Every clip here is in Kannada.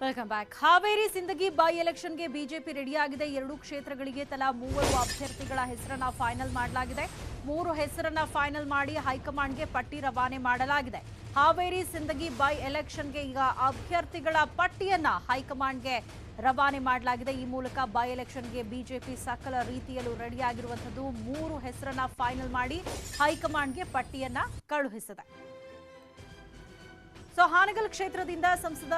Welcome back. Haveri Sindagi by ಎಲೆಕ್ಷನ್ಗೆ ಬಿಜೆಪಿ ರೆಡಿಯಾಗಿದೆ. 2 ಕ್ಷೇತ್ರಗಳಿಗೆ ತಲಾ 3 ಅಭ್ಯರ್ಥಿಗಳ ಹೆಸರನ್ನ ಫೈನಲ್ ಮಾಡಲಾಗಿದೆ. 3 ಹೆಸರನ್ನ ಫೈನಲ್ ಮಾಡಿ ಹೈಕಮಾಂಡ್ಗೆ ಪಟ್ಟಿ ರವಾನೆ ಮಾಡಲಾಗಿದೆ. ಹಾವೇರಿ ಸಿಂದಗಿ ಬೈ ಎಲೆಕ್ಷನ್ಗೆ ಈಗ ಅಭ್ಯರ್ಥಿಗಳ ಪಟ್ಟಿಯನ್ನ ಹೈಕಮಾಂಡ್ಗೆ ರವಾನೆ ಮಾಡಲಾಗಿದೆ. ಈ ಮೂಲಕ ಬೈ ಎಲೆಕ್ಷನ್ಗೆ ಬಿಜೆಪಿ ಸಕಲ ರೀತಿಯಲ್ಲೂ ರೆಡಿಯಾಗಿರುವಂಥದ್ದು. 3 ಹೆಸರನ್ನ ಫೈನಲ್ ಮಾಡಿ ಹೈಕಮಾಂಡ್ಗೆ ಪಟ್ಟಿಯನ್ನ ಕಳುಹಿಸಿದೆ. ಸೊ ಹಾನಗಲ್ ಕ್ಷೇತ್ರದಿಂದ ಸಂಸದ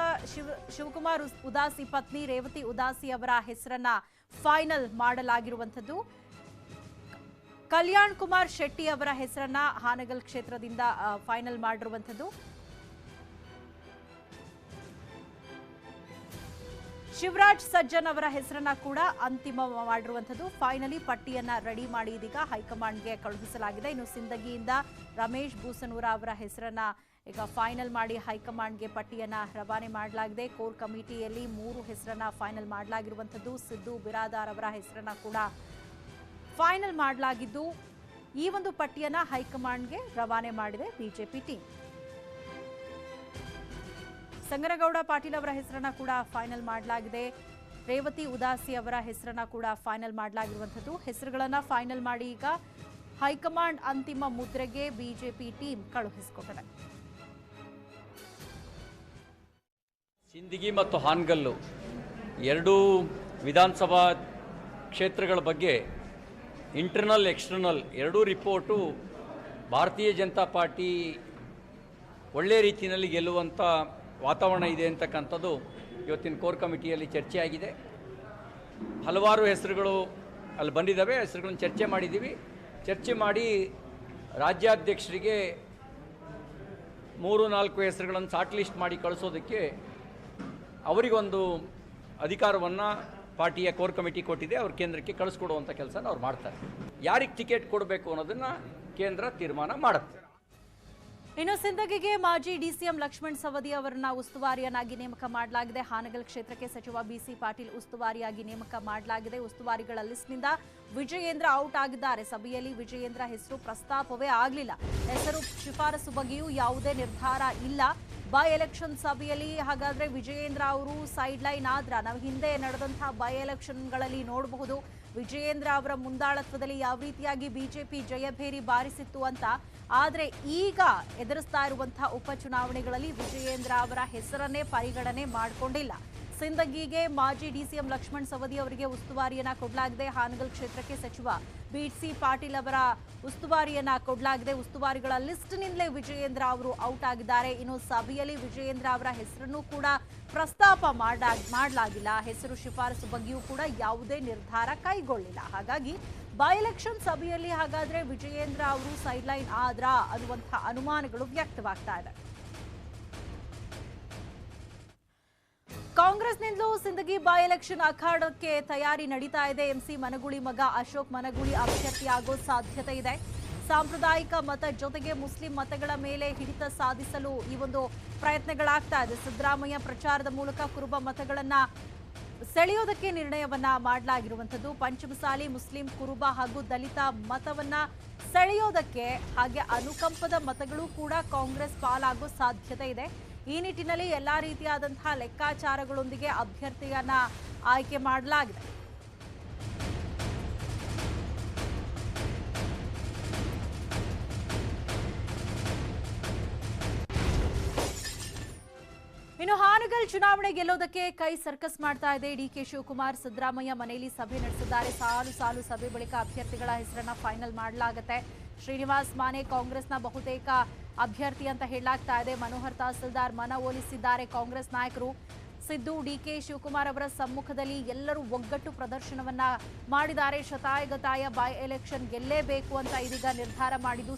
ಶಿವಕುಮಾರ್ ಉದಾಸಿ ಪತ್ನಿ ರೇವತಿ ಉದಾಸಿ ಅವರ ಹೆಸರನ್ನ ಫೈನಲ್ ಮಾಡಲಾಗಿರುವಂಥದ್ದು. ಕಲ್ಯಾಣ್ ಕುಮಾರ್ ಶೆಟ್ಟಿ ಅವರ ಹೆಸರನ್ನ ಹಾನಗಲ್ ಕ್ಷೇತ್ರದಿಂದ ಫೈನಲ್ ಮಾಡಿರುವಂಥದ್ದು. ಶಿವರಾಜ್ ಸಜ್ಜನ್ ಅವರ ಹೆಸರನ್ನ ಕೂಡ ಅಂತಿಮ ಮಾಡಿರುವಂಥದ್ದು. ಫೈನಲಿ ಪಟ್ಟಿಯನ್ನ ರೆಡಿ ಮಾಡಿ ಇದೀಗ ಹೈಕಮಾಂಡ್ಗೆ ಕಳುಹಿಸಲಾಗಿದೆ. ಇನ್ನು ಸಿಂದಗಿಯಿಂದ ರಮೇಶ್ ಬೂಸನೂರ ಅವರ ಹೆಸರನ್ನ ಈಗ ಫೈನಲ್ ಮಾಡಿ ಹೈಕಮಾಂಡ್ಗೆ ಪಟ್ಟಿಯನ್ನ ರವಾನೆ ಮಾಡಲಾಗಿದೆ. ಕೋರ್ ಕಮಿಟಿಯಲ್ಲಿ 3 ಹೆಸರನ್ನ ಫೈನಲ್ ಮಾಡಲಾಗಿರುವಂಥದ್ದು. ಸಿದ್ದು ಬಿರಾದಾರ್ ಅವರ ಹೆಸರನ್ನ ಕೂಡ ಫೈನಲ್ ಮಾಡಲಾಗಿದ್ದು ಈ ಒಂದು ಪಟ್ಟಿಯನ್ನ ಹೈಕಮಾಂಡ್ಗೆ ರವಾನೆ ಮಾಡಿದೆ ಬಿಜೆಪಿ ಟೀಮ್. ಸಂಗನಗೌಡ ಪಾಟೀಲ್ ಅವರ ಹೆಸರನ್ನ ಕೂಡ ಫೈನಲ್ ಮಾಡಲಾಗಿದೆ. ರೇವತಿ ಉದಾಸಿ ಅವರ ಹೆಸರನ್ನ ಕೂಡ ಫೈನಲ್ ಮಾಡಲಾಗಿರುವಂಥದ್ದು. ಹೆಸರುಗಳನ್ನ ಫೈನಲ್ ಮಾಡಿ ಈಗ ಹೈಕಮಾಂಡ್ ಅಂತಿಮ ಮುದ್ರೆಗೆ ಬಿಜೆಪಿ ಟೀಮ್ ಕಳುಹಿಸಿಕೊಟ್ಟಿದೆ. ಸಿಂದಗಿ ಮತ್ತು ಹಾನಗಲ್ಲು 2 ವಿಧಾನಸಭಾ ಕ್ಷೇತ್ರಗಳ ಬಗ್ಗೆ ಇಂಟರ್ನಲ್ ಎಕ್ಸ್ಟರ್ನಲ್ 2 ರಿಪೋರ್ಟು ಭಾರತೀಯ ಜನತಾ ಪಾರ್ಟಿ ಒಳ್ಳೆಯ ರೀತಿಯಲ್ಲಿ ಗೆಲ್ಲುವಂಥ ವಾತಾವರಣ ಇದೆ ಅಂತಕ್ಕಂಥದ್ದು ಇವತ್ತಿನ ಕೋರ್ ಕಮಿಟಿಯಲ್ಲಿ ಚರ್ಚೆಯಾಗಿದೆ. ಹಲವಾರು ಹೆಸರುಗಳು ಅಲ್ಲಿ ಬಂದಿದ್ದಾವೆ. ಹೆಸರುಗಳನ್ನು ಚರ್ಚೆ ಮಾಡಿದ್ದೀವಿ. ಚರ್ಚೆ ಮಾಡಿ ರಾಜ್ಯಾಧ್ಯಕ್ಷರಿಗೆ 3-4 ಹೆಸರುಗಳನ್ನು ಶಾರ್ಟ್ ಲಿಸ್ಟ್ ಮಾಡಿ ಕಳಿಸೋದಕ್ಕೆ ಅವರಿಗೊಂದು ಅಧಿಕಾರವನ್ನು ಪಾರ್ಟಿಯ ಕೋರ್ ಕಮಿಟಿ ಕೊಟ್ಟಿದೆ. ಅವ್ರ ಕೇಂದ್ರಕ್ಕೆ ಕಳಿಸ್ಕೊಡುವಂಥ ಕೆಲಸನ ಅವ್ರು ಮಾಡ್ತಾರೆ. ಯಾರಿಗೆ ಟಿಕೆಟ್ ಕೊಡಬೇಕು ಅನ್ನೋದನ್ನು ಕೇಂದ್ರ ತೀರ್ಮಾನ ಮಾಡುತ್ತೆ. ಇನ್ನು ಸಿಂದಗಿಗೆ ಮಾಜಿ ಡಿಸಿಎಂ ಲಕ್ಷ್ಮಣ್ ಸವದಿ ಅವರನ್ನ ಉಸ್ತುವಾರಿಯನ್ನಾಗಿ ನೇಮಕ ಮಾಡಲಾಗಿದೆ. ಹಾನಗಲ್ ಕ್ಷೇತ್ರಕ್ಕೆ ಸಚಿವ ಬಿಸಿ ಪಾಟೀಲ್ ಉಸ್ತುವಾರಿಯಾಗಿ ನೇಮಕ ಮಾಡಲಾಗಿದೆ. ಉಸ್ತುವಾರಿಗಳ ಲಿಸ್ಟ್ನಿಂದ ವಿಜಯೇಂದ್ರ ಔಟ್ ಆಗಿದ್ದಾರೆ. ಸಭೆಯಲ್ಲಿ ವಿಜಯೇಂದ್ರ ಹೆಸರು ಪ್ರಸ್ತಾಪವೇ ಆಗಲಿಲ್ಲ. ಹೆಸರು ಶಿಫಾರಸು ಬಗ್ಗೆಯೂ ಯಾವುದೇ ನಿರ್ಧಾರ ಇಲ್ಲ. ಬೈ ಎಲೆಕ್ಷನ್ ಸಭೆಯಲ್ಲಿ ಹಾಗಾದ್ರೆ ವಿಜಯೇಂದ್ರ ಅವರು ಸೈಡ್ ಲೈನ್ ಆದ್ರ ನಾವು ಹಿಂದೆ ನಡೆದಂತಹ ಬೈ ಎಲೆಕ್ಷನ್ಗಳಲ್ಲಿ ನೋಡಬಹುದು. ವಿಜಯೇಂದ್ರ ಅವರ ಮುಂದಾಳತ್ವದಲ್ಲಿ ಯಾವ ರೀತಿಯಾಗಿ ಬಿಜೆಪಿ ಜಯಭೇರಿ ಬಾರಿಸಿತ್ತು ಅಂತ. ಆದರೆ ಈಗ ಎದುರಿಸ್ತಾ ಇರುವಂತಹ ಉಪಚುನಾವಣೆಗಳಲ್ಲಿ ವಿಜಯೇಂದ್ರ ಅವರ ಹೆಸರನ್ನೇ ಪರಿಗಣನೆ ಮಾಡಿಕೊಂಡಿಲ್ಲ. ಸಿಂದಗಿಗೆ ಮಾಜಿ ಡಿಸಿಎಂ ಲಕ್ಷ್ಮಣ್ ಸವದಿ ಅವರಿಗೆ ಉಸ್ತುವಾರಿಯನ್ನ ಕೊಡಲಾಗಿದೆ. ಹಾನಗಲ್ ಕ್ಷೇತ್ರಕ್ಕೆ ಸಚಿವ ಬಿಸಿ ಪಾಟೀಲ್ ಅವರ ಉಸ್ತುವಾರಿಯನ್ನ ಕೊಡಲಾಗಿದೆ. ಉಸ್ತುವಾರಿಗಳ ಲಿಸ್ಟ್ನಿಂದಲೇ ವಿಜಯೇಂದ್ರ ಅವರು ಔಟ್ ಆಗಿದ್ದಾರೆ. ಇನ್ನು ಸಭೆಯಲ್ಲಿ ವಿಜಯೇಂದ್ರ ಅವರ ಹೆಸರನ್ನು ಕೂಡ ಪ್ರಸ್ತಾಪ ಮಾಡಲಾಗಿಲ್ಲ. ಹೆಸರು ಶಿಫಾರಸು ಬಗ್ಗೆಯೂ ಕೂಡ ಯಾವುದೇ ನಿರ್ಧಾರ ಕೈಗೊಳ್ಳಿಲ್ಲ. ಹಾಗಾಗಿ ಬೈ ಎಲೆಕ್ಷನ್ ಸಭೆಯಲ್ಲಿ ಹಾಗಾದ್ರೆ ವಿಜಯೇಂದ್ರ ಅವರು ಸೈಡ್ ಲೈನ್ ಆದ್ರಾ ಅನ್ನುವಂತಹ ಅನುಮಾನಗಳು ವ್ಯಕ್ತವಾಗ್ತಾ ಇದೆ. ಕಾಂಗ್ರೆಸ್ನಿಂದಲೂ ಸಿಂದಗಿ ಬೈ ಎಲೆಕ್ಷನ್ ಅಖಾಡಕ್ಕೆ ತಯಾರಿ ನಡೀತಾ ಇದೆ. ಎಂಸಿ ಮನಗೂಳಿ ಮಗ ಅಶೋಕ್ ಮನಗೂಳಿ ಅಭ್ಯರ್ಥಿಯಾಗೋ ಸಾಧ್ಯತೆ ಇದೆ. ಸಾಂಪ್ರದಾಯಿಕ ಮತ ಜೊತೆಗೆ ಮುಸ್ಲಿಂ ಮತಗಳ ಮೇಲೆ ಹಿಡಿತ ಸಾಧಿಸಲು ಈ ಒಂದು ಪ್ರಯತ್ನಗಳಾಗ್ತಾ ಇದೆ. ಸಿದ್ದರಾಮಯ್ಯ ಪ್ರಚಾರದ ಮೂಲಕ ಕುರುಬ ಮತಗಳನ್ನ ಸೆಳೆಯೋದಕ್ಕೆ ನಿರ್ಣಯವನ್ನ ಮಾಡಲಾಗಿರುವಂಥದ್ದು. ಪಂಚಮಸಾಲಿ ಮುಸ್ಲಿಂ ಕುರುಬ ಹಾಗೂ ದಲಿತ ಮತವನ್ನ ಸೆಳೆಯೋದಕ್ಕೆ ಹಾಗೆ ಅನುಕಂಪದ ಮತಗಳು ಕೂಡ ಕಾಂಗ್ರೆಸ್ ಪಾಲಾಗೋ ಸಾಧ್ಯತೆ ಇದೆ. ಈ ನಿಟ್ಟಿನಲ್ಲಿ ಎಲ್ಲಾ ರೀತಿಯಾದಂತಹ ಲೆಕ್ಕಾಚಾರಗಳೊಂದಿಗೆ ಅಭ್ಯರ್ಥಿಯನ್ನ ಆಯ್ಕೆ ಮಾಡಲಾಗಿದೆ. ಇನ್ನು ಹಾನಗಲ್ ಚುನಾವಣೆ ಗೆಲ್ಲೋದಕ್ಕೆ ಕೈ ಸರ್ಕಸ್ ಮಾಡ್ತಾ ಇದೆ ಡಿಕೆ ಶಿವಕುಮಾರ್. ಸಿದ್ದರಾಮಯ್ಯ ಮನೆಯಲ್ಲಿ ಸಭೆ ನಡೆಸಿದ್ದಾರೆ. ಸಾಲು ಸಭೆ ಬಳಿಕ ಅಭ್ಯರ್ಥಿಗಳ ಹೆಸರನ್ನ ಫೈನಲ್ ಮಾಡಲಾಗುತ್ತೆ. ಶ್ರೀನಿವಾಸ್ ಮಾನೆ ಕಾಂಗ್ರೆಸ್ನ ಬಹುತೇಕ ಅಭ್ಯರ್ಥಿ ಅಂತ ಹೇಳಲಾಗ್ತಾ ಇದೆ. ಮನೋಹರ್ ತಹಸೀಲ್ದಾರ್ ಮನವೊಲಿಸಿದ್ದಾರೆ ಕಾಂಗ್ರೆಸ್ ನಾಯಕರು. ಸಿದ್ದು ಡಿಕೆ ಶಿವಕುಮಾರ್ ಅವರ ಸಮ್ಮುಖದಲ್ಲಿ ಎಲ್ಲರೂ ಒಗ್ಗಟ್ಟು ಪ್ರದರ್ಶನವನ್ನ ಮಾಡಿದ್ದಾರೆ. ಶತಾಯಗತಾಯ ಬೈ ಎಲೆಕ್ಷನ್ ಗೆಲ್ಲೇಬೇಕು ಅಂತ ಇದೀಗ ನಿರ್ಧಾರ ಮಾಡಿದ್ದು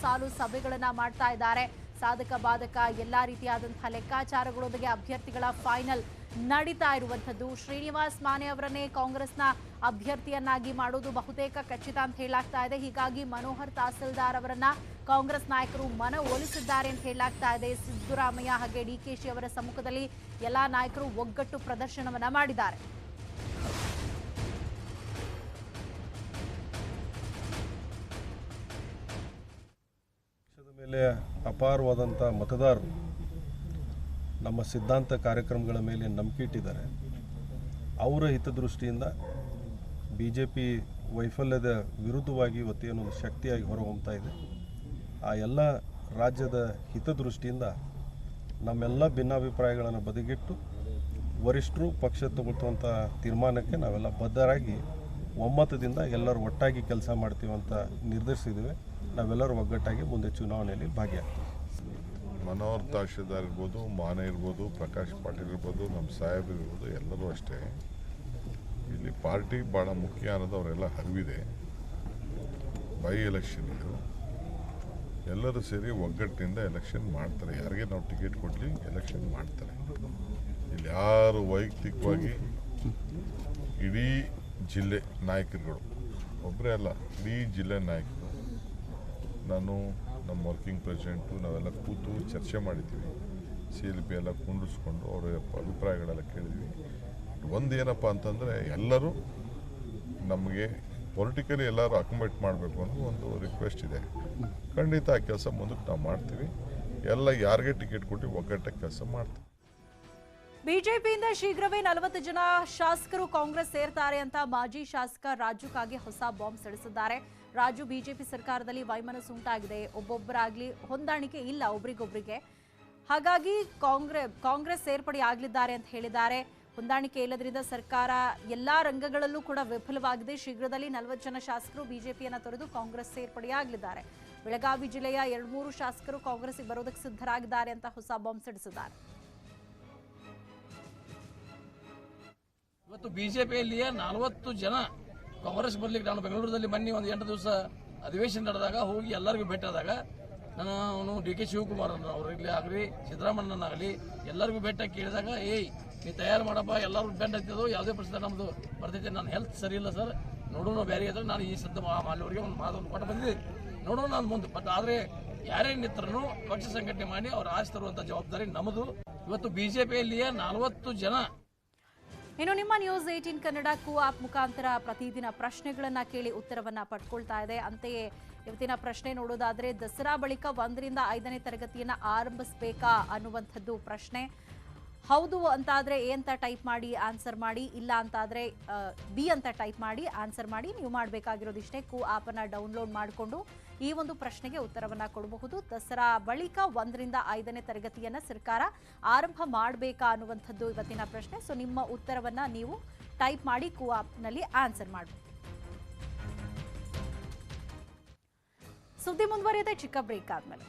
ಸಾಲು ಸಭೆಗಳನ್ನ ಮಾಡ್ತಾ ಇದ್ದಾರೆ. ಸಾಧಕ ಬಾಧಕ ಎಲ್ಲಾ ರೀತಿಯಾದಂತಹ ಲೆಕ್ಕಾಚಾರಗಳೊಂದಿಗೆ ಅಭ್ಯರ್ಥಿಗಳ ಫೈನಲ್ ನಡೀತಾ ಇರುವಂಥದ್ದು. ಶ್ರೀನಿವಾಸ್ ಮಾನೆ ಅವರನ್ನೇ ಕಾಂಗ್ರೆಸ್ನ ಅಭ್ಯರ್ಥಿಯನ್ನಾಗಿ ಮಾಡೋದು ಬಹುತೇಕ ಖಚಿತ ಅಂತ ಹೇಳಲಾಗ್ತಾ ಇದೆ. ಹೀಗಾಗಿ ಮನೋಹರ್ ತಹಸೀಲ್ದಾರ್ ಅವರನ್ನ ಕಾಂಗ್ರೆಸ್ ನಾಯಕರು ಮನವೊಲಿಸಿದ್ದಾರೆ ಅಂತ ಹೇಳಲಾಗ್ತಾ ಇದೆ. ಸಿದ್ದರಾಮಯ್ಯ ಹಾಗೆ ಡಿಕೆಶಿ ಅವರ ಸಮ್ಮುಖದಲ್ಲಿ ಎಲ್ಲಾ ನಾಯಕರು ಒಗ್ಗಟ್ಟು ಪ್ರದರ್ಶನವನ್ನ ಮಾಡಿದ್ದಾರೆ. ಮೇಲೆ ಅಪಾರವಾದಂಥ ಮತದಾರರು ನಮ್ಮ ಸಿದ್ಧಾಂತ ಕಾರ್ಯಕ್ರಮಗಳ ಮೇಲೆ ನಂಬಿಕೆ ಇಟ್ಟಿದ್ದಾರೆ. ಅವರ ಹಿತದೃಷ್ಟಿಯಿಂದ BJP ವೈಫಲ್ಯದ ವಿರುದ್ಧವಾಗಿ ಇವತ್ತೇನು ಶಕ್ತಿಯಾಗಿ ಹೊರಹೊಮ್ತಾ ಇದೆ. ಆ ಎಲ್ಲ ರಾಜ್ಯದ ಹಿತದೃಷ್ಟಿಯಿಂದ ನಮ್ಮೆಲ್ಲ ಭಿನ್ನಾಭಿಪ್ರಾಯಗಳನ್ನು ಬದಿಗಿಟ್ಟು ವರಿಷ್ಠರು ಪಕ್ಷ ತಗೊಳ್ಳುವಂಥ ತೀರ್ಮಾನಕ್ಕೆ ನಾವೆಲ್ಲ ಬದ್ಧರಾಗಿ ಒಮ್ಮತದಿಂದ ಎಲ್ಲರೂ ಒಟ್ಟಾಗಿ ಕೆಲಸ ಮಾಡ್ತೀವಿ ಅಂತ ನಿರ್ಧರಿಸಿದ್ದೀವಿ. ನಾವೆಲ್ಲರೂ ಒಗ್ಗಟ್ಟಾಗಿ ಮುಂದೆ ಚುನಾವಣೆಯಲ್ಲಿ ಭಾಗಿಯಾಗ್ತೀವಿ. ಮನೋಹರ್ ತಹಶೀಲ್ದಾರ್ ಇರ್ಬೋದು, ಮಾನೆ ಇರ್ಬೋದು, ಪ್ರಕಾಶ್ ಪಾಟೀಲ್ ಇರ್ಬೋದು, ನಮ್ಮ ಸಾಹೇಬರು ಇರ್ಬೋದು, ಎಲ್ಲರೂ ಅಷ್ಟೇ. ಇಲ್ಲಿ ಪಾರ್ಟಿ ಭಾಳ ಮುಖ್ಯ ಅನ್ನೋದು ಅವರೆಲ್ಲ ಅರಿವಿದೆ. ಬೈ ಎಲೆಕ್ಷನ್ ಇದು, ಎಲ್ಲರೂ ಸೇರಿ ಒಗ್ಗಟ್ಟಿನಿಂದ ಎಲೆಕ್ಷನ್ ಮಾಡ್ತಾರೆ. ಯಾರಿಗೆ ನಾವು ಟಿಕೆಟ್ ಕೊಡಲಿ ಎಲೆಕ್ಷನ್ ಮಾಡ್ತಾರೆ. ಇಲ್ಲಿ ಯಾರು ವೈಯಕ್ತಿಕವಾಗಿ ಇಡೀ ಜಿಲ್ಲೆ ನಾಯಕರುಗಳು ಒಬ್ಬರೇ ಅಲ್ಲ, ಇಡೀ ಜಿಲ್ಲೆ ನಾಯಕರು, ನಾನು ನಮ್ಮ ವರ್ಕಿಂಗ್ ಪ್ರೆಸಿಡೆಂಟು ನಾವೆಲ್ಲ ಕೂತು ಚರ್ಚೆ ಮಾಡಿದ್ದೀವಿ. CLP ಎಲ್ಲ ಕುಂಡಿಸ್ಕೊಂಡು ಅವರ ಅಭಿಪ್ರಾಯಗಳೆಲ್ಲ ಕೇಳಿದ್ವಿ. ಒಂದೇನಪ್ಪ ಅಂತಂದರೆ ಎಲ್ಲರೂ ನಮಗೆ ಪೊಲಿಟಿಕಲಿ ಎಲ್ಲರೂ ಅಕೊಮಡೇಟ್ ಮಾಡಬೇಕು ಅನ್ನೋ ಒಂದು ರಿಕ್ವೆಸ್ಟ್ ಇದೆ. ಖಂಡಿತ ಆ ಕೆಲಸ ಮುಂದಕ್ಕೆ ನಾವು ಮಾಡ್ತೀವಿ. ಎಲ್ಲ ಯಾರಿಗೆ ಟಿಕೆಟ್ ಕೊಟ್ಟು ಒಗ್ಗಟ್ಟಾಗಿ ಕೆಲಸ ಮಾಡ್ತೀವಿ. ಬಿಜೆಪಿಯಿಂದ ಶೀಘ್ರವೇ 40 ಜನ ಶಾಸಕರು ಕಾಂಗ್ರೆಸ್ ಸೇರ್ತಾರೆ ಅಂತ ಮಾಜಿ ಶಾಸಕ ರಾಜು ಕಾಗೆ ಹೊಸ ಬಾಂಬ್ ಸಿಡಿಸಿದ್ದಾರೆ. ರಾಜು, ಬಿಜೆಪಿ ಸರ್ಕಾರದಲ್ಲಿ ವೈಮನಸ್ಸು ಉಂಟಾಗಿದೆ, ಒಬ್ಬೊಬ್ಬರಾಗ್ಲಿ ಹೊಂದಾಣಿಕೆ ಇಲ್ಲ ಒಬ್ರಿಗೊಬ್ರಿಗೆ, ಹಾಗಾಗಿ ಕಾಂಗ್ರೆಸ್ ಸೇರ್ಪಡೆ ಆಗಲಿದ್ದಾರೆ ಅಂತ ಹೇಳಿದ್ದಾರೆ. ಹೊಂದಾಣಿಕೆ ಇಲ್ಲದ್ರಿಂದ ಸರ್ಕಾರ ಎಲ್ಲಾ ರಂಗಗಳಲ್ಲೂ ಕೂಡ ವಿಫಲವಾಗಿದೆ. ಶೀಘ್ರದಲ್ಲಿ 40 ಜನ ಶಾಸಕರು ಬಿಜೆಪಿಯನ್ನು ತೊರೆದು ಕಾಂಗ್ರೆಸ್ ಸೇರ್ಪಡೆಯಾಗಲಿದ್ದಾರೆ. ಬೆಳಗಾವಿ ಜಿಲ್ಲೆಯ 2-3 ಶಾಸಕರು ಕಾಂಗ್ರೆಸ್ಗೆ ಬರೋದಕ್ಕೆ ಸಿದ್ಧರಾಗಿದ್ದಾರೆ ಅಂತ ಹೊಸ ಬಾಂಬ್ ಸಿಡಿಸಿದ್ದಾರೆ. ಇವತ್ತು ಬಿಜೆಪಿಯಲ್ಲಿಯೇ 40 ಜನ ಕಾಂಗ್ರೆಸ್ ಬರ್ಲಿಕ್ಕೆ, ನಾನು ಬೆಂಗಳೂರಲ್ಲಿ ಮೊನ್ನೆ ಒಂದು 8 ದಿವಸ ಅಧಿವೇಶನ ನಡೆದಾಗ ಹೋಗಿ ಎಲ್ಲರಿಗೂ ಭೇಟಿಯಾದಾಗ ನಾನು DK ಶಿವಕುಮಾರ್ ಅವ್ರಿಗೆ ಆಗಲಿ, ಸಿದ್ದರಾಮಣ್ಣನಾಗಲಿ ಎಲ್ಲರಿಗೂ ಭೇಟಿ ಕೇಳಿದಾಗ, ನೀ ತಯಾರು ಮಾಡಪ್ಪ, ಎಲ್ಲರೂ ಬೆಂಡ್ ಹತ್ತಿದ್ದು, ಯಾವುದೇ ಪ್ರಶ್ನೆ ನಮ್ಮದು ಬರ್ತೈತೆ, ನನ್ನ ಹೆಲ್ತ್ ಸರಿ ಇಲ್ಲ ಸರ್, ನೋಡೋಣ ಬೇರೆ ಇದ್ರೆ ನಾನು ಈ ಸದ್ದ ಮಾಲಿಯವರಿಗೆ ಒಂದು ಮಾತನ್ನು ಕೊಟ್ಟು ಬಂದಿದ್ದೆ, ನೋಡೋಣ ನಾನು ಮುಂದೆ. ಬಟ್ ಆದರೆ ಯಾರೇ ನಿತ್ರನು ಪಕ್ಷ ಸಂಘಟನೆ ಮಾಡಿ ಅವ್ರು ಆಚೆ ತರುವಂಥ ಜವಾಬ್ದಾರಿ ನಮ್ಮದು. ಇವತ್ತು ಬಿಜೆಪಿಯಲ್ಲಿಯೇ 40 ಜನ. ಇನ್ನು ನಿಮ್ಮ ನ್ಯೂಸ್ 18 ಕನ್ನಡ ಆಪ್ ಮುಖಾಂತರ ಪ್ರತಿದಿನ ಪ್ರಶ್ನೆಗಳನ್ನ ಕೇಳಿ ಉತ್ತರವನ್ನ ಪಡ್ಕೊಳ್ತಾ ಇದೆ. ಅಂತೆಯೇ ಇವತ್ತಿನ ಪ್ರಶ್ನೆ ನೋಡೋದಾದ್ರೆ, ದಸರಾ ಬಳಿಕ 1ರಿಂದ 5ನೇ ತರಗತಿಯನ್ನ ಆರಂಭಿಸಬೇಕಾ ಅನ್ನುವಂಥದ್ದು ಪ್ರಶ್ನೆ. ಹೌದು ಅಂತಾದ್ರೆ A ಅಂತ ಟೈಪ್ ಮಾಡಿ ಆನ್ಸರ್ ಮಾಡಿ, ಇಲ್ಲ ಅಂತಾದ್ರೆ B ಅಂತ ಟೈಪ್ ಮಾಡಿ ಆನ್ಸರ್ ಮಾಡಿ. ನೀವು ಮಾಡಬೇಕಾಗಿರೋದಿಷ್ಟೇ, ಆಪ್ ಅನ್ನ ಡೌನ್ಲೋಡ್ ಮಾಡಿಕೊಂಡು ಈ ಒಂದು ಪ್ರಶ್ನೆಗೆ ಉತ್ತರವನ್ನ ಕೊಡಬಹುದು. ದಸರಾ ಬಳಿಕ 1ರಿಂದ 5ನೇ ತರಗತಿಯನ್ನ ಸರ್ಕಾರ ಆರಂಭ ಮಾಡಬೇಕಾ ಅನ್ನುವಂಥದ್ದು ಇವತ್ತಿನ ಪ್ರಶ್ನೆ. ಸೊ ನಿಮ್ಮ ಉತ್ತರವನ್ನ ನೀವು ಟೈಪ್ ಮಾಡಿ ಆಪ್ನಲ್ಲಿ ಆನ್ಸರ್ ಮಾಡಬಹುದು. ಸುದ್ದಿ ಮುಂದುವರಿಯುತ್ತೆ ಚಿಕ್ಕ ಬ್ರೇಕ್ ಆದ್ಮೇಲೆ.